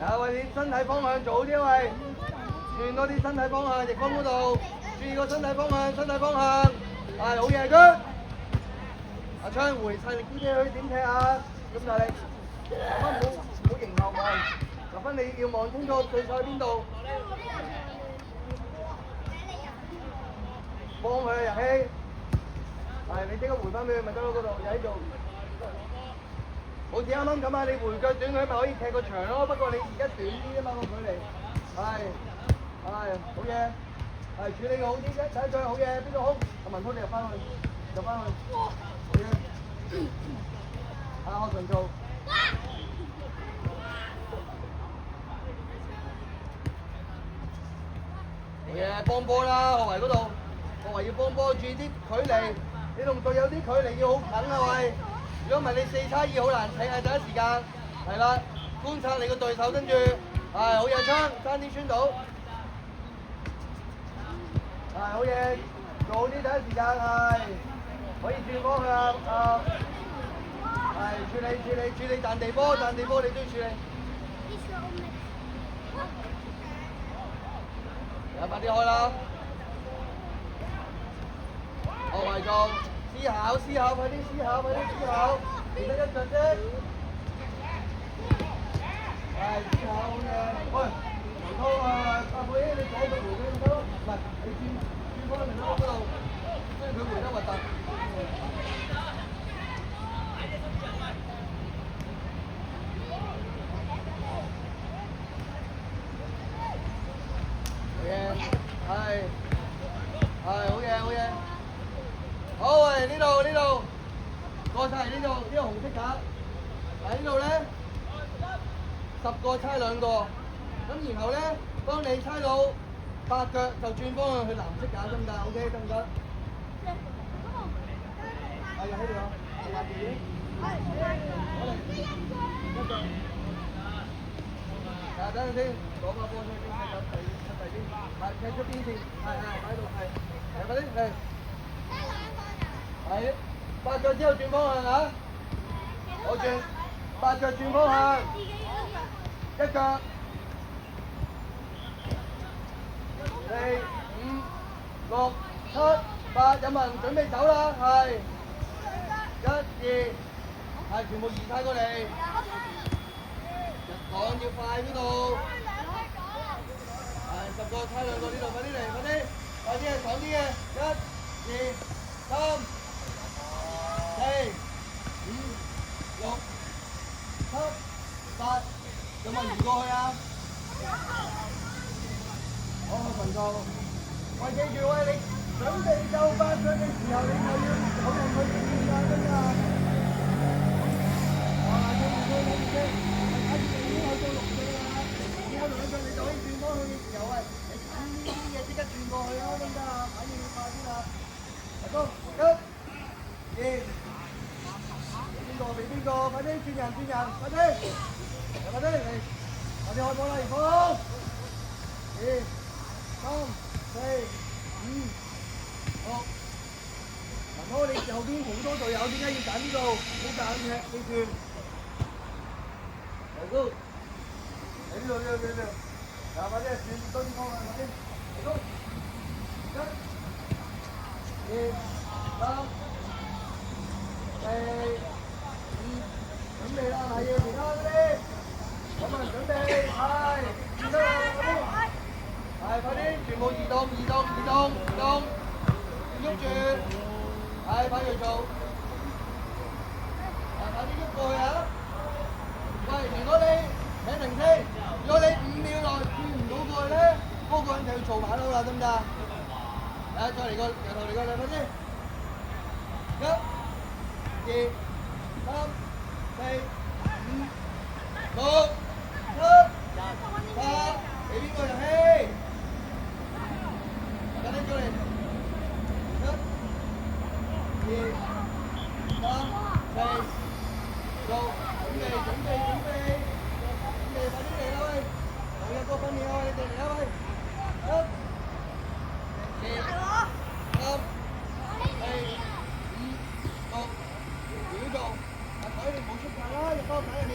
啊喂，你身體方向做好啲喂，轉多啲身體方向，逆風嗰度，注意個身體方向，身體方向，係好嘢，good。阿昌回晒力啲去點踢啊？咁大力，唔好迎後望，立分你要望清楚對手喺邊度，幫佢入氣，係你即刻回翻俾佢咪得咯，嗰度又喺度。好似啱啱咁啊！你回腳短佢咪可以踢個長咯，不過你而家短啲啊嘛個距離，係好嘢，係處理好啲啫，睇佢好嘢，邊個好？阿文滔你入翻去，好嘢，阿學順做，好嘢，幫波啦，學維嗰度，學維要幫波，注意啲距離，你同隊友啲距離要好近啊喂！如果唔係你4差2好難請，係第一時間，係啦，觀察你個對手，跟住係好嘢槍，爭啲穿到，係好嘢，做好啲第一時間係，可以轉方向係處理彈地波你都要處理，快啲開啦，學維做。思考，快啲思考，你得一腳啫。係思考好嘅，喂，文滔啊，阿妹，你左腳回佢咪得咯？唔係，你轉方面咯嗰度，所以佢回得核突。好嘢。好喂，呢度，過晒嚟呢個紅色架，喺呢度咧10個猜2個，咁然後咧，當你猜到8腳就轉方向去藍色架，得唔得 ？OK 得唔得？係喺度啊，下邊。等陣先，攞個波出去先，出第邊，踢出邊線，喺度，快啲嚟。係8腳之後轉方向啊！我轉8腳轉方向，一腳4、5、6、7、8，有冇人準備走啦？係1、2，係全部移晒過嚟，講要快呢度，係10個猜2個呢度，快啲嚟，快啲爽啲嘅，1、2、3、4、5、6、7、8，有冇人移過去啊？好，群眾，喂，記住喂，你準備夠8腳嘅時候，你就要好人去轉啊，真㗎！記住，睇住你已經去到6腳啦，你有2腳你就可以轉方向嘅時候，喂，你近呢啲嘢即刻轉過去啊，得唔得啊？反應要快啲啦！嚟go，1、2。俾邊個？快啲轉人，快啲嚟，快啲開波啦！葉鋒，2、3、4、5、6。文滔，你後邊好多隊友，點解要揀呢度？好揀嘅，記住。嚟go，嚟呢度，快啲轉多啲方向，快啲嚟go，1、2、3、4。準備啦，係要其他嗰啲，有冇人準備？係，轉得啦，快啲，全部移動，喐住，係，快啲做，快啲喐過去啊！喂，如果你睇停先，如果你5秒內轉唔到過去咧，嗰個人就要做馬騮啦，得唔得？再嚟個，由頭嚟個，快啲，1、2、3、4、5、6、7、8，俾邊個入氣？快啲過嚟！1、2、3、4、6，準備，快啲嚟啦喂！仲有個分秒啊，你哋嚟啦喂！1、2、3、4、5、6，少做。睇你冇出界啦，入波睇入面。